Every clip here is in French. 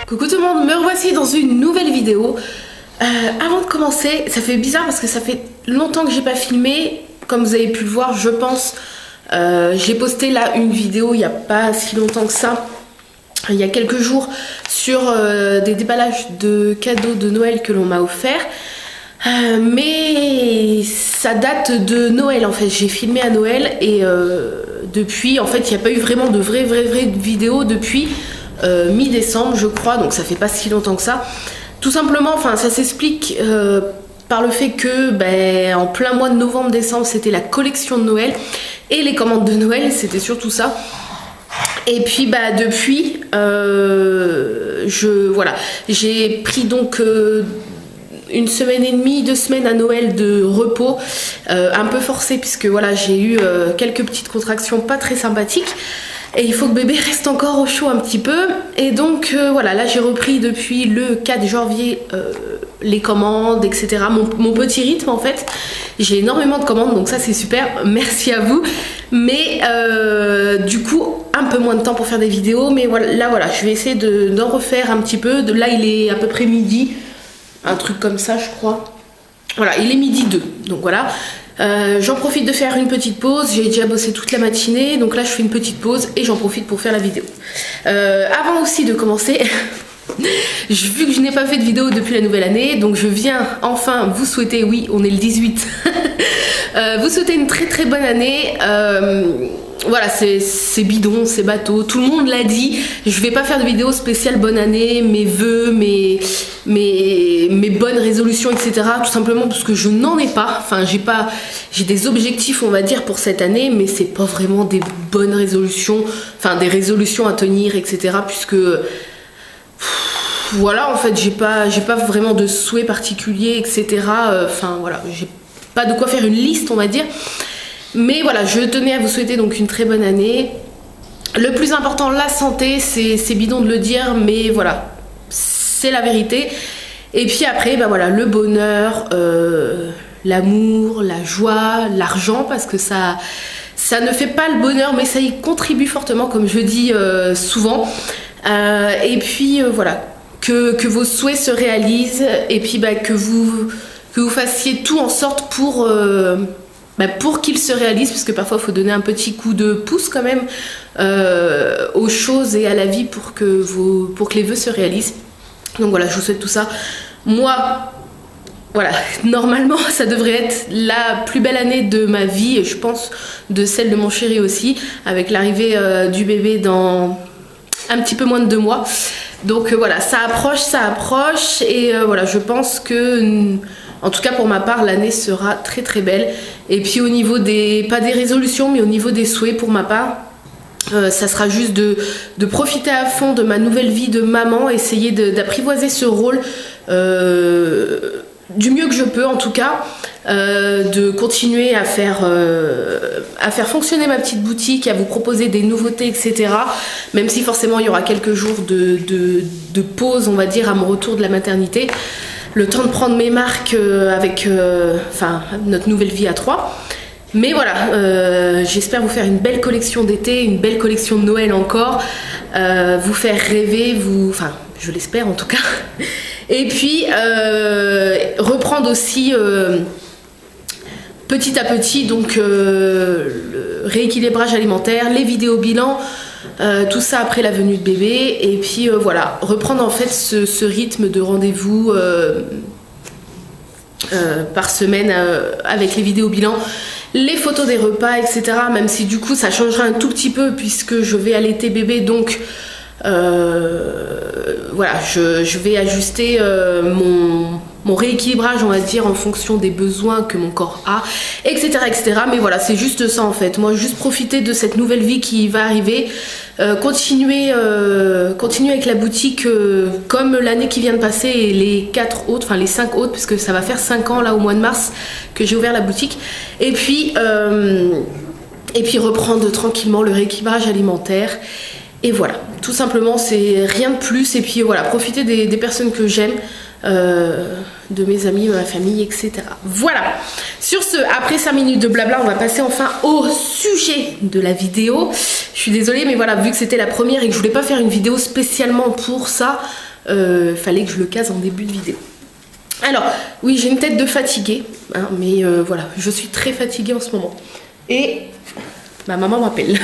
Coucou tout le monde, me revoici dans une nouvelle vidéo. Avant de commencer, ça fait bizarre parce que ça fait longtemps que j'ai pas filmé. Comme vous avez pu le voir, je pense, j'ai posté là une vidéo il n'y a pas si longtemps que ça, il y a quelques jours, sur des déballages de cadeaux de Noël que l'on m'a offert. Mais ça date de Noël en fait, j'ai filmé à Noël et depuis en fait il n'y a pas eu vraiment de vraie vidéo depuis mi-décembre je crois, donc ça fait pas si longtemps que ça. Tout simplement, enfin ça s'explique par le fait que en plein mois de novembre-décembre c'était la collection de Noël et les commandes de Noël, c'était surtout ça. Et puis depuis voilà, j'ai pris donc une semaine et demie, 2 semaines à Noël de repos, un peu forcé puisque voilà j'ai eu quelques petites contractions pas très sympathiques et il faut que bébé reste encore au chaud un petit peu. Et donc voilà, là j'ai repris depuis le 4 janvier les commandes, etc. Mon petit rythme en fait. J'ai énormément de commandes donc ça c'est super, merci à vous. Mais du coup un peu moins de temps pour faire des vidéos, mais voilà, je vais essayer d'en refaire un petit peu. Là il est à peu près midi, un truc comme ça je crois. Voilà, il est midi 2, donc voilà. J'en profite de faire une petite pause, j'ai déjà bossé toute la matinée, donc là je fais une petite pause et j'en profite pour faire la vidéo. Avant aussi de commencer, vu que je n'ai pas fait de vidéo depuis la nouvelle année, donc je viens enfin vous souhaiter, oui on est le 18, vous souhaiter une très bonne année. Voilà, c'est bidon, c'est bateau, tout le monde l'a dit. Je vais pas faire de vidéo spéciale bonne année, mes vœux, mes bonnes résolutions, etc. Tout simplement parce que je n'en ai pas. Enfin, j'ai des objectifs, on va dire, pour cette année, mais c'est pas vraiment des bonnes résolutions, enfin des résolutions à tenir, etc. Puisque voilà, en fait, j'ai pas vraiment de souhaits particuliers, etc. Enfin voilà, j'ai pas de quoi faire une liste, on va dire. Mais voilà, je tenais à vous souhaiter donc une très bonne année. Le plus important, la santé, c'est bidon de le dire, mais voilà, c'est la vérité. Et puis après, voilà, le bonheur, l'amour, la joie, l'argent, parce que ça ne fait pas le bonheur, mais ça y contribue fortement, comme je dis souvent. Et puis voilà, que vos souhaits se réalisent, et puis que vous fassiez tout en sorte pour qu'il se réalise, parce que parfois il faut donner un petit coup de pouce quand même aux choses et à la vie pour que les vœux se réalisent. Donc voilà, je vous souhaite tout ça. Moi, voilà, normalement ça devrait être la plus belle année de ma vie et je pense de celle de mon chéri aussi, avec l'arrivée du bébé dans un petit peu moins de 2 mois. Donc voilà, ça approche et voilà, je pense que en tout cas pour ma part l'année sera très belle. Et puis au niveau pas des résolutions, mais au niveau des souhaits pour ma part, ça sera juste de profiter à fond de ma nouvelle vie de maman, essayer d'apprivoiser ce rôle du mieux que je peux en tout cas, de continuer à faire fonctionner ma petite boutique, à vous proposer des nouveautés, etc. Même si forcément il y aura quelques jours de pause, on va dire, à mon retour de la maternité. Le temps de prendre mes marques avec notre nouvelle vie à 3. Mais voilà, j'espère vous faire une belle collection d'été, une belle collection de Noël encore, vous faire rêver, enfin je l'espère en tout cas. Et puis reprendre aussi petit à petit donc le rééquilibrage alimentaire, les vidéos bilan, tout ça après la venue de bébé. Et puis voilà, reprendre en fait ce rythme de rendez-vous par semaine avec les vidéos bilan, les photos des repas, etc. Même si du coup ça changera un tout petit peu puisque je vais allaiter bébé, donc voilà, je vais ajuster mon rééquilibrage, on va dire, en fonction des besoins que mon corps a, etc. Mais voilà, c'est juste ça en fait. Moi, juste profiter de cette nouvelle vie qui va arriver, continuer avec la boutique comme l'année qui vient de passer et les 4 autres, enfin les 5 autres, puisque ça va faire 5 ans là au mois de mars que j'ai ouvert la boutique. Et puis reprendre tranquillement le rééquilibrage alimentaire. Et voilà, tout simplement, c'est rien de plus. Et puis voilà, profiter des personnes que j'aime, de mes amis, de ma famille, etc. Voilà, sur ce, après 5 minutes de blabla, on va passer enfin au sujet de la vidéo. Je suis désolée, mais voilà, vu que c'était la première et que je voulais pas faire une vidéo spécialement pour ça, fallait que je le case en début de vidéo. Alors, oui, j'ai une tête de fatiguée, hein, mais voilà, je suis très fatiguée en ce moment. Et ma maman m'appelle.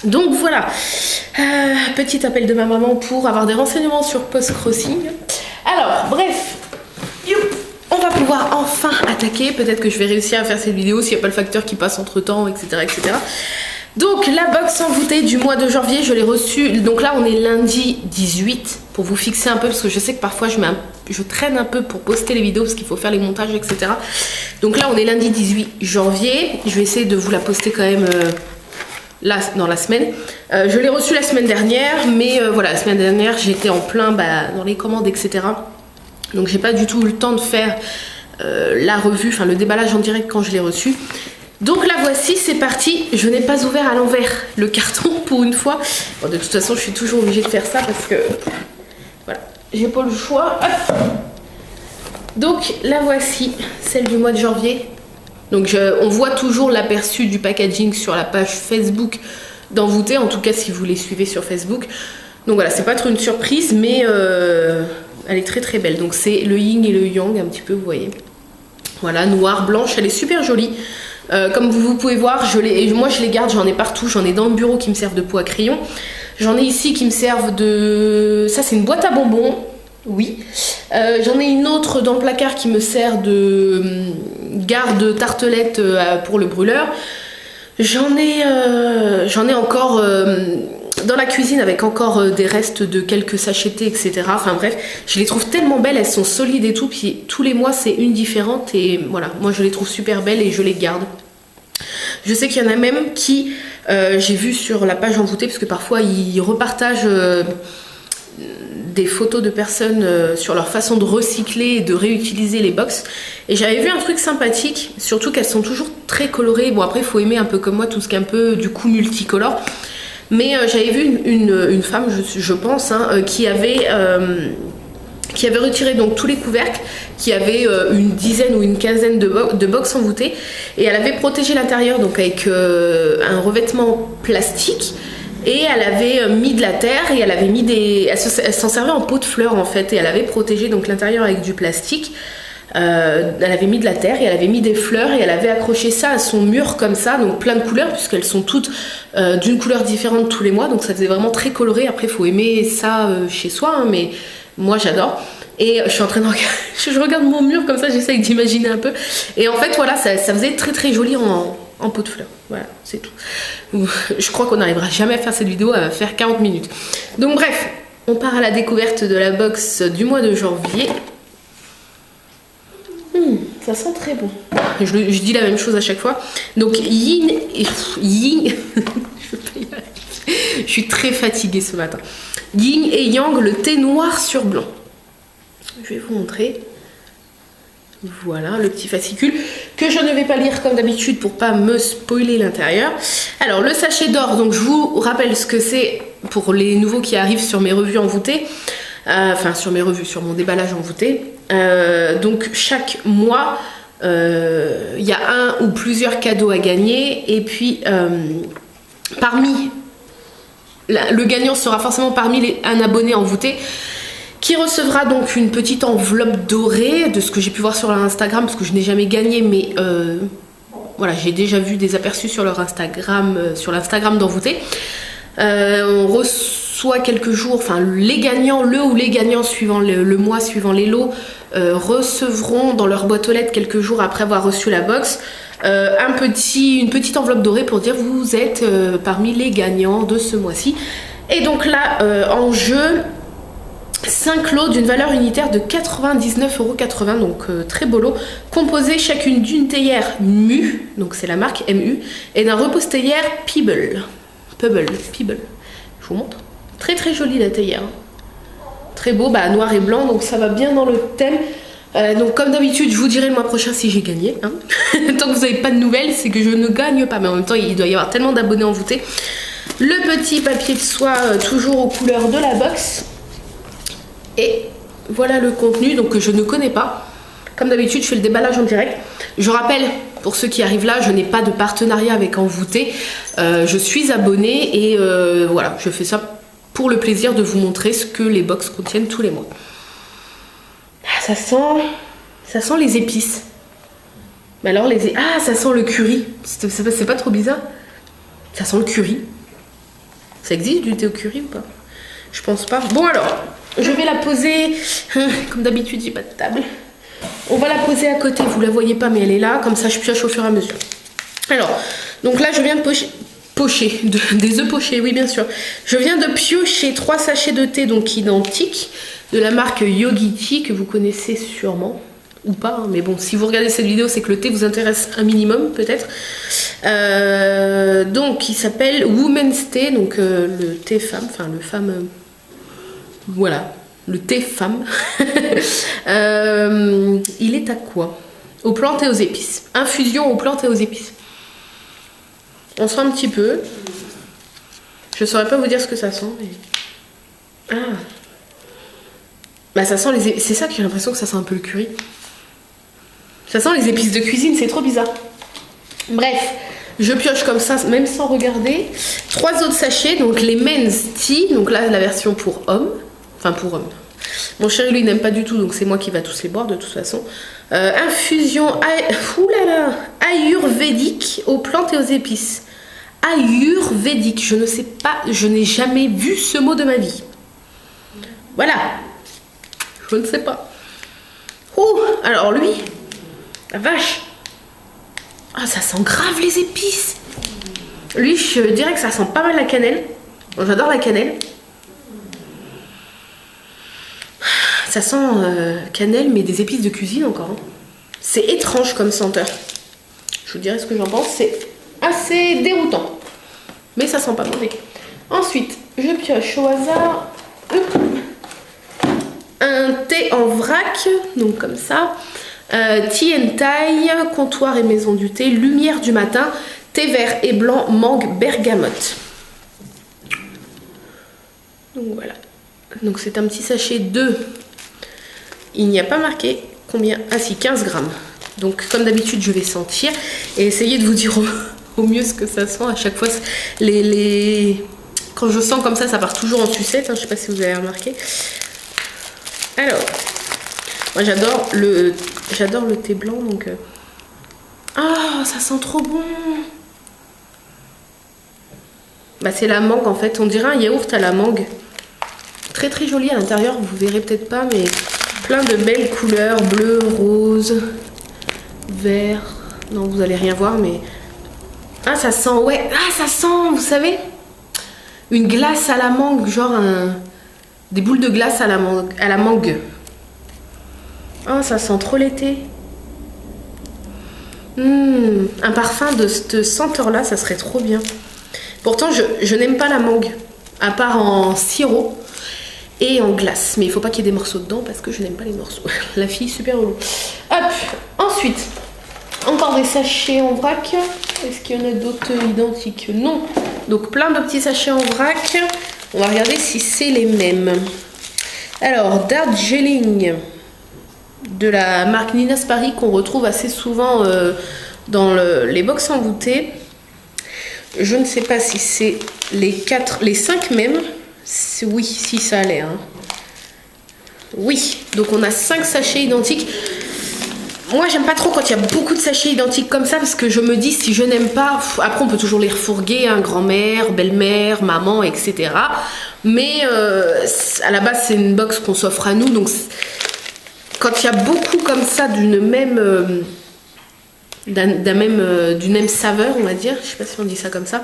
Donc voilà, petit appel de ma maman pour avoir des renseignements sur post-crossing. Alors, bref, on va pouvoir enfin attaquer. Peut-être que je vais réussir à faire cette vidéo s'il n'y a pas le facteur qui passe entre temps, etc., etc. Donc la box envoûtée du mois de janvier, je l'ai reçue. Donc là on est lundi 18 pour vous fixer un peu parce que je sais que parfois je traîne un peu pour poster les vidéos parce qu'il faut faire les montages, etc. Donc là on est lundi 18 janvier. Je vais essayer de vous la poster quand même là dans la semaine. Je l'ai reçue la semaine dernière, mais voilà, la semaine dernière j'étais en plein dans les commandes, etc. Donc j'ai pas du tout eu le temps de faire la revue, enfin le déballage en direct quand je l'ai reçue. Donc la voici, c'est parti. Je n'ai pas ouvert à l'envers le carton pour une fois. Bon, de toute façon, je suis toujours obligée de faire ça parce que voilà, j'ai pas le choix. Hop. Donc la voici, celle du mois de janvier. Donc on voit toujours l'aperçu du packaging sur la page Facebook d'Envoûté, en tout cas si vous les suivez sur Facebook. Donc voilà, c'est pas trop une surprise, mais elle est très très belle. Donc c'est le yin et le yang un petit peu, vous voyez. Voilà, noire, blanche, elle est super jolie. Comme vous pouvez voir, moi je les garde, j'en ai partout, j'en ai dans le bureau qui me servent de pot à crayon. J'en ai ici qui me servent de... Ça c'est une boîte à bonbons, oui. J'en ai une autre dans le placard qui me sert de garde tartelette pour le brûleur. J'en ai encore dans la cuisine avec encore des restes de quelques sachetés, etc. Enfin bref, je les trouve tellement belles, elles sont solides et tout, puis tous les mois c'est une différente et voilà, moi je les trouve super belles et je les garde. Je sais qu'il y en a même qui, j'ai vu sur la page Envoûtée, parce que parfois ils repartagent des photos de personnes sur leur façon de recycler et de réutiliser les box. Et j'avais vu un truc sympathique, surtout qu'elles sont toujours très colorées. Bon après il faut aimer un peu comme moi tout ce qui est un peu du coup multicolore. Mais j'avais vu une femme, je pense, hein, qui avait retiré donc tous les couvercles, qui avait une dizaine ou une quinzaine de box envoûtées, et elle avait protégé l'intérieur donc avec un revêtement plastique, et elle avait mis de la terre et elle avait mis elle s'en servait en pot de fleurs en fait, et elle avait protégé donc l'intérieur avec du plastique. Elle avait mis de la terre et elle avait mis des fleurs et elle avait accroché ça à son mur comme ça, donc plein de couleurs puisqu'elles sont toutes d'une couleur différente tous les mois, donc ça faisait vraiment très coloré. Après il faut aimer ça chez soi, hein, mais moi j'adore. Et je suis en train de regarder, je regarde mon mur comme ça, j'essaye d'imaginer un peu, et en fait voilà, ça faisait très très joli en pot de fleurs. Voilà, c'est tout. Je crois qu'on n'arrivera jamais à faire cette vidéo, à faire 40 minutes. Donc bref, on part à la découverte de la box du mois de janvier. Ça sent très bon. Je dis la même chose à chaque fois. Donc yin et yin. Je suis très fatiguée ce matin. Yin et yang, le thé noir sur blanc. Je vais vous montrer. Voilà le petit fascicule que je ne vais pas lire comme d'habitude pour pas me spoiler l'intérieur. Alors le sachet d'or, donc je vous rappelle ce que c'est pour les nouveaux qui arrivent sur mes revues envoûtées. Enfin sur mes revues, sur mon déballage envoûté. Donc chaque mois il y a un ou plusieurs cadeaux à gagner, et puis parmi le gagnant sera forcément parmi un abonné envoûté qui recevra donc une petite enveloppe dorée, de ce que j'ai pu voir sur leur Instagram, parce que je n'ai jamais gagné, mais voilà, j'ai déjà vu des aperçus sur leur Instagram, sur l'Instagram d'Envoûté. On reçoit quelques jours, enfin les gagnants, les gagnants suivant le mois, suivant les lots, recevront dans leur boîte aux lettres quelques jours après avoir reçu la box une petite enveloppe dorée pour dire vous êtes parmi les gagnants de ce mois-ci. Et donc là en jeu 5 lots d'une valeur unitaire de 99,80 €, donc très beau lot, composés chacune d'une théière Mu, donc c'est la marque MU, et d'un repose-théière Pebble. Je vous montre. Très très jolie la théière. Très beau, noir et blanc, donc ça va bien dans le thème. Donc comme d'habitude, je vous dirai le mois prochain si j'ai gagné. Hein. Tant que vous n'avez pas de nouvelles, c'est que je ne gagne pas. Mais en même temps, il doit y avoir tellement d'abonnés envoûtés. Le petit papier de soie, toujours aux couleurs de la box. Et voilà le contenu, donc que je ne connais pas. Comme d'habitude, je fais le déballage en direct. Je rappelle, pour ceux qui arrivent là, je n'ai pas de partenariat avec Envoûté. Je suis abonnée et voilà, je fais ça pour le plaisir de vous montrer ce que les box contiennent tous les mois. Ah, ça sent les épices. Mais alors ah, ça sent le curry. C'est pas trop bizarre? Ça sent le curry. Ça existe du thé au curry ou pas? Je pense pas. Bon alors, je vais la poser. Comme d'habitude, j'ai pas de table. On va la poser à côté. Vous la voyez pas, mais elle est là. Comme ça, je pioche au fur et à mesure. Alors, donc là, je viens de pocher. Des œufs pochés, oui, bien sûr. Je viens de piocher 3 sachets de thé, donc identiques, de la marque Yogi Tea, que vous connaissez sûrement. Ou pas, hein, mais bon, si vous regardez cette vidéo, c'est que le thé vous intéresse un minimum, peut-être. Donc, il s'appelle Women's Tea, donc le thé femme, enfin le femme... voilà, le thé femme. Il est à quoi? Aux plantes et aux épices. Infusion aux plantes et aux épices. On sent un petit peu. Je saurais pas vous dire ce que ça sent, mais... Ah. Bah ça sent les épices. C'est ça que j'ai l'impression que ça sent un peu le curry. Ça sent les épices de cuisine, c'est trop bizarre. Bref, je pioche comme ça, même sans regarder. 3 autres sachets, donc les Men's Tea. Donc là, la version pour hommes. Enfin, pour hommes. Mon chéri, lui, n'aime pas du tout, donc c'est moi qui va tous les boire, de toute façon. Infusion ayurvédique aux plantes et aux épices. Ayurvédique, je ne sais pas, je n'ai jamais vu ce mot de ma vie. Voilà. Je ne sais pas. Oh, alors lui, la vache. Ah, ça sent grave les épices. Lui, je dirais que ça sent pas mal la cannelle. J'adore la cannelle. Ça sent cannelle, mais des épices de cuisine encore. Hein. C'est étrange comme senteur. Je vous dirai ce que j'en pense. C'est assez déroutant. Mais ça sent pas mauvais. Ensuite, je pioche au hasard un thé en vrac. Donc comme ça. Tea and Thai, comptoir et maison du thé, lumière du matin, thé vert et blanc, mangue, bergamote. Donc voilà. Donc c'est un petit sachet de... Il n'y a pas marqué combien. Ah si, 15 grammes. Donc comme d'habitude, je vais sentir et essayer de vous dire au mieux ce que ça sent. À chaque fois, quand je sens comme ça part toujours en sucette. Hein, je sais pas si vous avez remarqué. Alors, moi j'adore le thé blanc, donc... Ah, ça sent trop bon. Bah c'est la mangue en fait. On dirait un yaourt à la mangue. Très très joli à l'intérieur, vous verrez peut-être pas, mais plein de belles couleurs, bleu, rose, vert. Non, vous allez rien voir, mais... Ah, ça sent, ouais. Ah, ça sent, vous savez, une glace à la mangue, genre des boules de glace à la mangue. Oh, ça sent trop l'été. Un parfum de cette senteur-là, ça serait trop bien. Pourtant, je n'aime pas la mangue, à part en sirop et en glace. Mais il faut pas qu'il y ait des morceaux dedans parce que je n'aime pas les morceaux. La fille, super relou. Hop, ensuite, encore des sachets en vrac. Est-ce qu'il y en a d'autres identiques? Non. Donc, plein de petits sachets en vrac. On va regarder si c'est les mêmes. Alors, Darjeeling de la marque Nina's Paris qu'on retrouve assez souvent dans les box envoûtées. Je ne sais pas si c'est les 5 mêmes. Oui, si ça allait. Hein. Oui, donc on a 5 sachets identiques. Moi, j'aime pas trop quand il y a beaucoup de sachets identiques comme ça parce que je me dis si je n'aime pas, après on peut toujours les refourguer, hein, grand-mère, belle-mère, maman, etc. Mais à la base, c'est une box qu'on s'offre à nous, donc quand il y a beaucoup comme ça d'une même saveur, on va dire, je sais pas si on dit ça comme ça,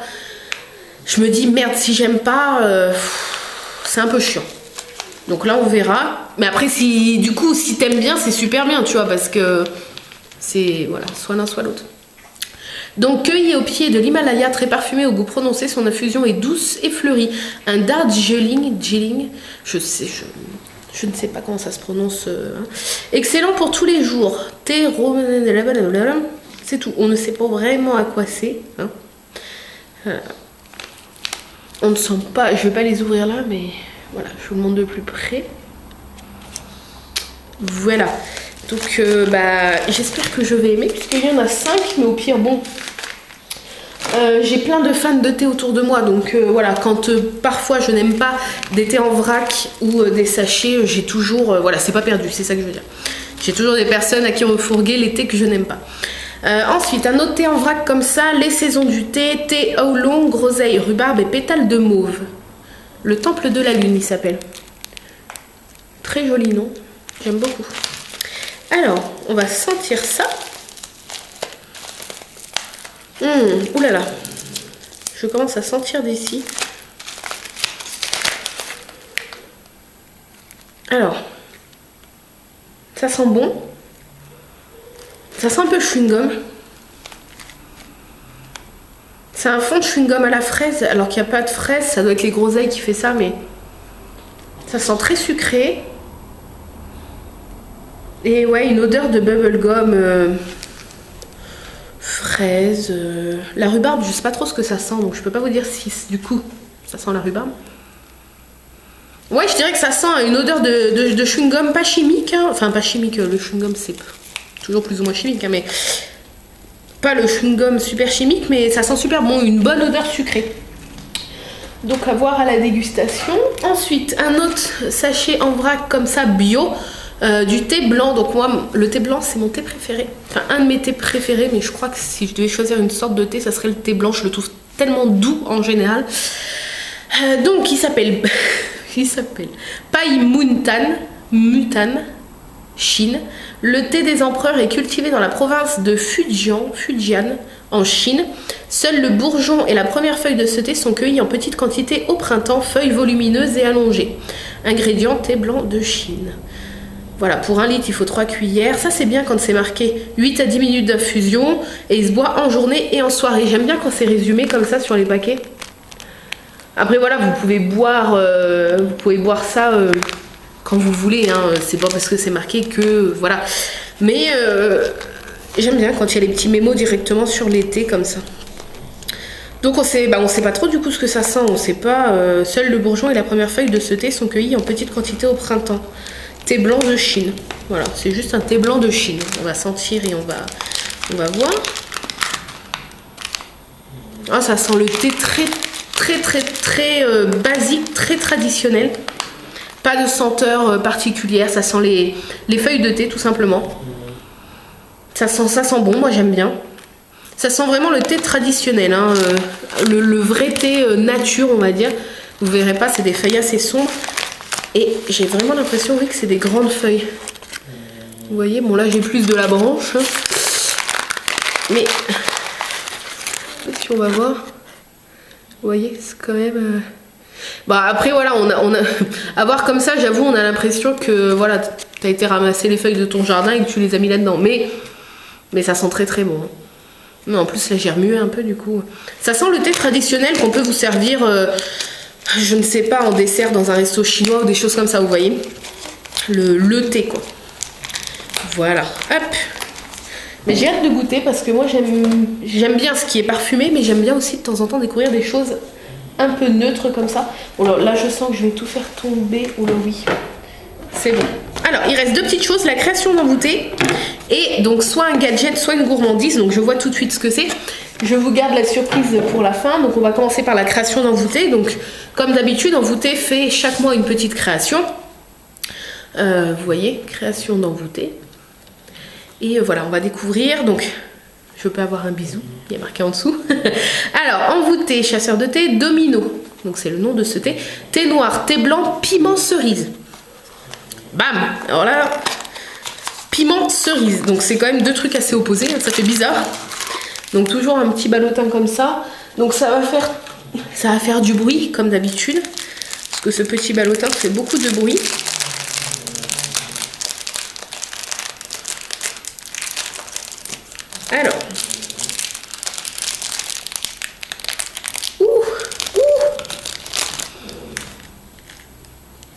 je me dis merde, si j'aime pas, c'est un peu chiant. Donc là on verra. Mais après si t'aimes bien, c'est super bien, tu vois, parce que c'est voilà, soit l'un soit l'autre. Donc cueilli au pied de l'Himalaya, très parfumé au goût prononcé, son infusion est douce et fleurie. Un Darjeeling, je ne sais pas comment ça se prononce. Excellent pour tous les jours. Thé, c'est tout. On ne sait pas vraiment à quoi c'est. Hein. On ne sent pas. Je vais pas les ouvrir là, mais voilà, je vous le montre de plus près. Voilà. Donc, j'espère que je vais aimer, puisqu'il y en a 5, mais au pire, bon. J'ai plein de fans de thé autour de moi, donc voilà, quand parfois je n'aime pas des thés en vrac ou des sachets, j'ai toujours, voilà, c'est pas perdu, c'est ça que je veux dire. J'ai toujours des personnes à qui refourguer les thés que je n'aime pas. Ensuite, un autre thé en vrac comme ça, les saisons du thé, thé oolong, groseille, rhubarbe et pétales de mauve. Le temple de la lune, il s'appelle. Très joli nom, j'aime beaucoup. Alors, on va sentir ça. Oulala, je commence à sentir d'ici. Alors, ça sent bon. Ça sent un peu le chewing-gum. C'est un fond de chewing-gum à la fraise, alors qu'il n'y a pas de fraise. Ça doit être les groseilles qui fait ça, mais ça sent très sucré. Et ouais, une odeur de bubblegum. Fraise, la rhubarbe, je sais pas trop ce que ça sent, donc je peux pas vous dire si du coup ça sent la rhubarbe. Ouais, je dirais que ça sent une odeur de chewing-gum pas chimique, hein. Enfin pas chimique, le chewing-gum c'est toujours plus ou moins chimique, hein, mais pas le chewing-gum super chimique, mais ça sent super bon, une bonne odeur sucrée. Donc à voir à la dégustation. Ensuite, un autre sachet en vrac comme ça bio. Du thé blanc, donc moi le thé blanc c'est mon thé préféré, enfin un de mes thés préférés, mais je crois que si je devais choisir une sorte de thé ça serait le thé blanc, je le trouve tellement doux en général. Donc il s'appelle Pai Mutan, Chine. Le thé des empereurs est cultivé dans la province de Fujian en Chine. Seul le bourgeon et la première feuille de ce thé sont cueillis en petite quantité au printemps, feuilles volumineuses et allongées. Ingrédient thé blanc de Chine. Voilà, pour 1 litre, il faut 3 cuillères. Ça, c'est bien quand c'est marqué 8 à 10 minutes d'infusion. Et il se boit en journée et en soirée. J'aime bien quand c'est résumé comme ça sur les paquets. Après, voilà, vous pouvez boire ça quand vous voulez. Hein. C'est pas parce que c'est marqué que... Voilà. Mais j'aime bien quand il y a les petits mémos directement sur les thés comme ça. Donc on sait pas trop du coup ce que ça sent. On sait pas. Seul le bourgeon et la première feuille de ce thé sont cueillis en petite quantité au printemps. Thé blanc de Chine. Voilà, c'est juste un thé blanc de Chine. On va sentir et on va voir. Ah, ça sent le thé très basique, très traditionnel. Pas de senteur particulière. Ça sent les feuilles de thé tout simplement. Ça sent bon, moi j'aime bien. Ça sent vraiment le thé traditionnel, hein, le vrai thé nature on va dire. Vous verrez pas, c'est des feuilles assez sombres. Et j'ai vraiment l'impression, oui, que c'est des grandes feuilles. Vous voyez, bon là j'ai plus de la branche. Mais si on va voir, vous voyez, c'est quand même... Bah après voilà, on a... à voir comme ça, j'avoue, on a l'impression que voilà, t'as été ramasser les feuilles de ton jardin et que tu les as mis là-dedans. Mais ça sent très bon. Non, en plus là j'ai remué un peu du coup. Ça sent le thé traditionnel qu'on peut vous servir... je ne sais pas, en dessert dans un resto chinois ou des choses comme ça, vous voyez. Le thé, quoi. Voilà, hop. Mais j'ai hâte de goûter parce que moi, j'aime bien ce qui est parfumé, mais j'aime bien aussi de temps en temps découvrir des choses un peu neutres comme ça. Bon, là, je sens que je vais tout faire tomber. Oh là, oui. C'est bon. Alors, il reste 2 petites choses, la création d'envoûté et donc soit un gadget, soit une gourmandise. Donc, je vois tout de suite ce que c'est. Je vous garde la surprise pour la fin. Donc on va commencer par la création d'envoûté. Donc comme d'habitude, envoûté fait chaque mois une petite création. Vous voyez, création d'envoûté. Et voilà, on va découvrir. Donc je peux avoir un bisou, il y a marqué en dessous. Alors envoûté, chasseur de thé, domino. Donc c'est le nom de ce thé. Thé noir, thé blanc, piment cerise. Bam. Alors là, piment cerise. Donc c'est quand même 2 trucs assez opposés. Ça fait bizarre. Donc toujours un petit ballotin comme ça. Donc ça va faire du bruit comme d'habitude. Parce que ce petit ballotin fait beaucoup de bruit. Alors.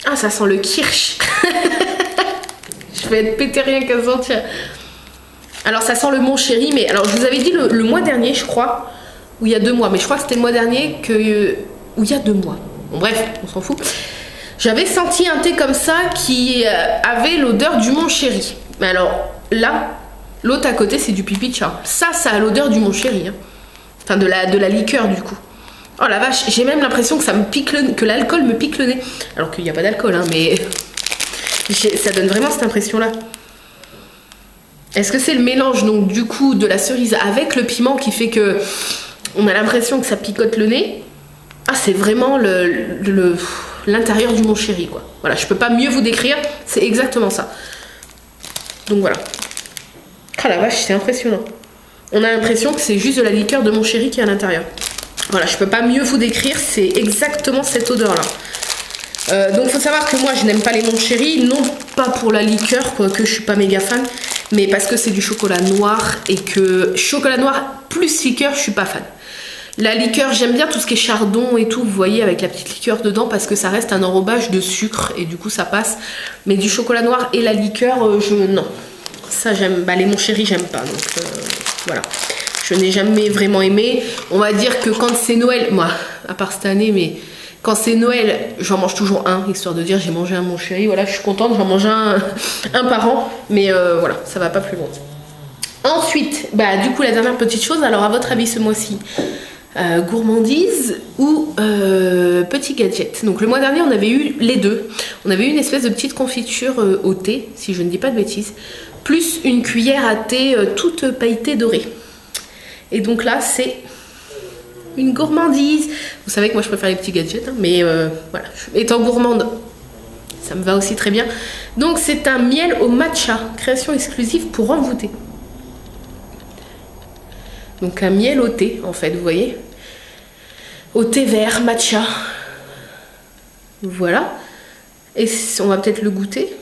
Ah, ça sent le kirsch. Je vais être pété rien qu'à sentir. Alors ça sent le Mon Chéri, mais alors je vous avais dit le mois dernier, je crois, ou il y a 2 mois, mais je crois que c'était le mois dernier, ou il y a 2 mois. Bon bref, on s'en fout. J'avais senti un thé comme ça qui avait l'odeur du Mon Chéri. Mais alors là, l'autre à côté c'est du pipi de chat. Ça a l'odeur du Mon Chéri. Hein. Enfin de la liqueur du coup. Oh la vache, j'ai même l'impression que ça me pique que l'alcool me pique le nez. Alors qu'il n'y a pas d'alcool, hein, mais ça donne vraiment cette impression-là. Est-ce que c'est le mélange donc du coup de la cerise avec le piment qui fait que on a l'impression que ça picote le nez? Ah, c'est vraiment l'intérieur du Mon Chéri, quoi. Voilà, je peux pas mieux vous décrire, c'est exactement ça. Donc voilà. Ah la vache, c'est impressionnant. On a l'impression que c'est juste de la liqueur de Mon Chéri qui est à l'intérieur. Voilà, je peux pas mieux vous décrire, c'est exactement cette odeur-là. Donc faut savoir que moi je n'aime pas les Mon Chéri, non pas pour la liqueur, quoique je suis pas méga fan, mais parce que c'est du chocolat noir et que chocolat noir plus liqueur, je suis pas fan. La liqueur, j'aime bien tout ce qui est chardon et tout, vous voyez, avec la petite liqueur dedans, parce que ça reste un enrobage de sucre et du coup ça passe. Mais du chocolat noir et la liqueur, non. Ça j'aime, bah les Mon Chéri j'aime pas, donc voilà. Je n'ai jamais vraiment aimé. On va dire que quand c'est Noël, moi, à part cette année, mais quand c'est Noël, j'en mange toujours un, histoire de dire j'ai mangé un Mon Chéri. Voilà, je suis contente, j'en mange un par an, mais voilà, ça va pas plus loin. Ensuite, bah du coup la dernière petite chose, alors à votre avis ce mois-ci, gourmandise ou petit gadget. Donc le mois dernier on avait eu les deux. On avait eu une espèce de petite confiture au thé, si je ne dis pas de bêtises, plus une cuillère à thé toute pailletée dorée. Et donc là c'est une gourmandise. Vous savez que moi je préfère les petits gadgets, hein, mais voilà, étant gourmande, ça me va aussi très bien. Donc c'est un miel au matcha, création exclusive pour envoûter. Donc un miel au thé en fait, vous voyez, au thé vert matcha. Voilà. Et on va peut-être le goûter.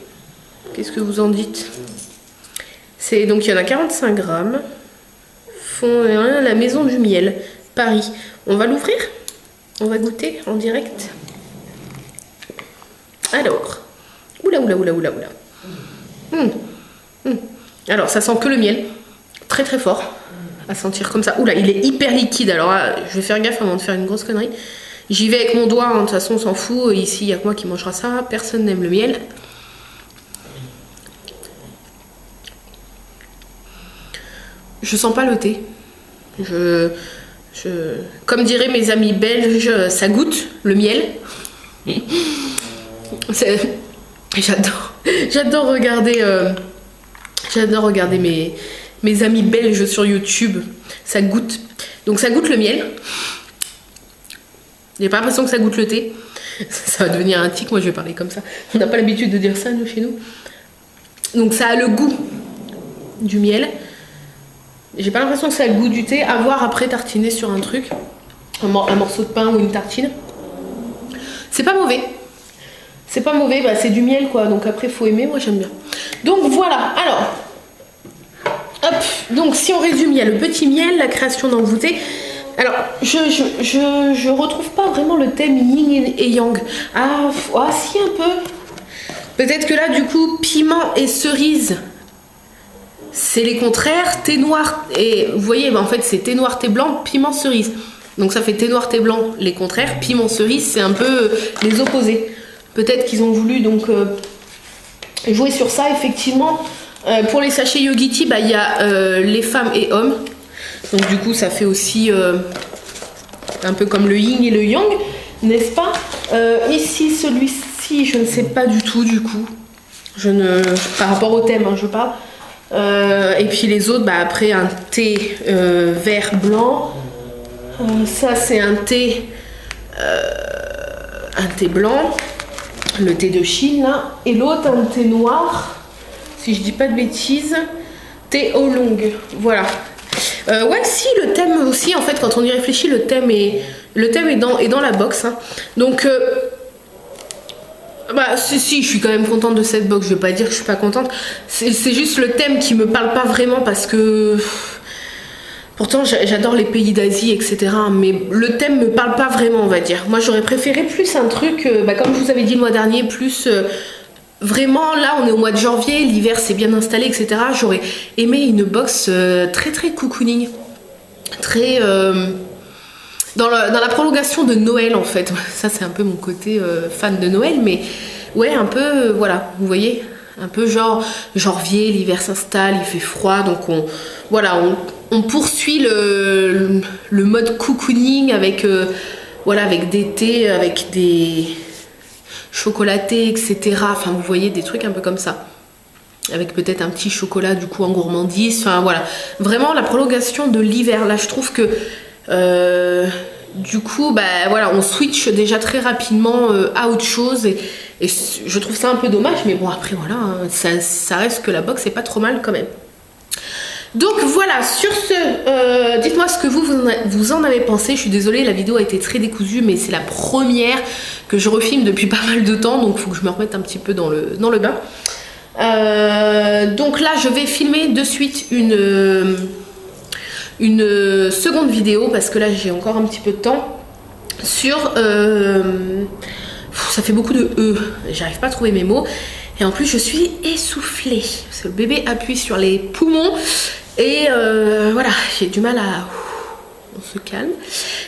Qu'est-ce que vous en dites? C'est donc il y en a 45 grammes. Font la maison du miel, Paris. On va l'ouvrir. On va goûter en direct. Alors, oula. Alors ça sent que le miel, très très fort. À sentir comme ça. Oula, il est hyper liquide. Alors là, je vais faire gaffe avant de faire une grosse connerie. J'y vais avec mon doigt, hein, de toute façon on s'en fout. Ici, il n'y a que moi qui mangera ça. Personne n'aime le miel. Je sens pas le thé. Comme diraient mes amis belges, ça goûte le miel. J'adore regarder. J'adore regarder mes amis belges sur YouTube, ça goûte. Donc ça goûte le miel. J'ai pas l'impression que ça goûte le thé. Ça va devenir un tic, moi je vais parler comme ça. On n'a pas l'habitude de dire ça nous, chez nous. Donc ça a le goût du miel. J'ai pas l'impression que ça a le goût du thé. À voir après tartiner sur un truc. Un morceau de pain ou une tartine. C'est pas mauvais. C'est pas mauvais, bah, c'est du miel quoi. Donc après faut aimer, moi j'aime bien. Donc voilà, alors. Hop, donc si on résume, il y a le petit miel, la création d'envoûter. Alors, je retrouve pas vraiment le thème yin et yang. Ah, si un peu. Peut-être que là, du coup, piment et cerise, c'est les contraires. Thé noir et... Vous voyez, bah, en fait, c'est thé noir, thé blanc, piment, cerise. Donc ça fait thé noir, thé blanc, les contraires. Piment, cerise, c'est un peu les opposés. Peut-être qu'ils ont voulu donc jouer sur ça, effectivement. Pour les sachets Yogiti, bah, y a les femmes et hommes. Donc du coup ça fait aussi un peu comme le yin et le yang, n'est-ce pas? Ici celui-ci je ne sais pas du tout du coup. Par rapport au thème hein, je parle. Et puis les autres, bah, après un thé vert blanc. Ça c'est un thé blanc. Le thé de Chine là. Et l'autre un thé noir. Si je dis pas de bêtises, thé oolong, voilà. Ouais, si le thème aussi, en fait, quand on y réfléchit, le thème est dans la box. Hein. Donc, bah, si, je suis quand même contente de cette box. Je vais pas dire que je suis pas contente. C'est juste le thème qui me parle pas vraiment parce que. Pourtant, j'adore les pays d'Asie, etc. Mais le thème me parle pas vraiment, on va dire. Moi, j'aurais préféré plus un truc, bah, comme je vous avais dit le mois dernier, plus. Vraiment, là, on est au mois de janvier, l'hiver s'est bien installé, etc. J'aurais aimé une box très très cocooning. Très... dans la prolongation de Noël, en fait. Ça, c'est un peu mon côté fan de Noël, mais ouais, un peu, voilà, vous voyez, un peu genre janvier, l'hiver s'installe, il fait froid, donc On poursuit le mode cocooning avec, voilà, avec des thés, avec des chocolatés, etc. Enfin, vous voyez, des trucs un peu comme ça. Avec peut-être un petit chocolat du coup en gourmandise. Enfin, voilà. Vraiment la prolongation de l'hiver. Là, je trouve que du coup, bah, voilà, on switch déjà très rapidement à autre chose. Et je trouve ça un peu dommage. Mais bon, après, voilà, hein, ça reste que la box est pas trop mal quand même. Donc voilà, sur ce, dites-moi ce que vous en avez pensé. Je suis désolée, la vidéo a été très décousue, mais c'est la première que je refilme depuis pas mal de temps, donc il faut que je me remette un petit peu dans le bain. Donc là, je vais filmer de suite une seconde vidéo, parce que là, j'ai encore un petit peu de temps, sur... ça fait beaucoup de E, j'arrive pas à trouver mes mots. Et en plus, je suis essoufflée, parce que le bébé appuie sur les poumons. Et voilà, j'ai du mal à... On se calme.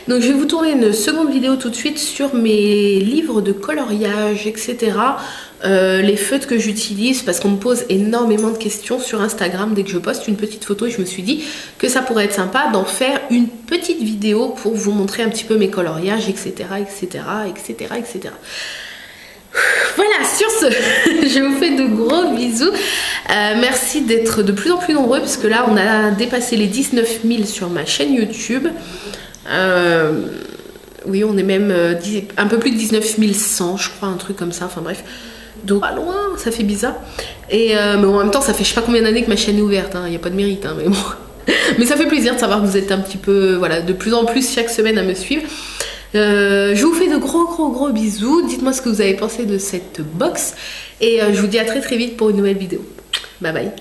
Donc je vais vous tourner une seconde vidéo tout de suite sur mes livres de coloriage, etc. Les feutres que j'utilise, parce qu'on me pose énormément de questions sur Instagram dès que je poste une petite photo. Et je me suis dit que ça pourrait être sympa d'en faire une petite vidéo pour vous montrer un petit peu mes coloriages, etc. etc. etc. etc. Voilà, sur ce, je vous fais de gros bisous. Merci d'être de plus en plus nombreux, parce que là, on a dépassé les 19 000 sur ma chaîne YouTube. Oui, on est même un peu plus de 19 100, je crois, un truc comme ça. Enfin bref, donc pas loin, ça fait bizarre. Et mais bon, en même temps, ça fait je sais pas combien d'années que ma chaîne est ouverte. Il n'y a pas de mérite, hein, mais bon. Mais ça fait plaisir de savoir que vous êtes un petit peu, voilà, de plus en plus chaque semaine à me suivre. Je vous fais de gros bisous. Dites-moi ce que vous avez pensé de cette box. Et je vous dis à très vite pour une nouvelle vidéo. Bye bye.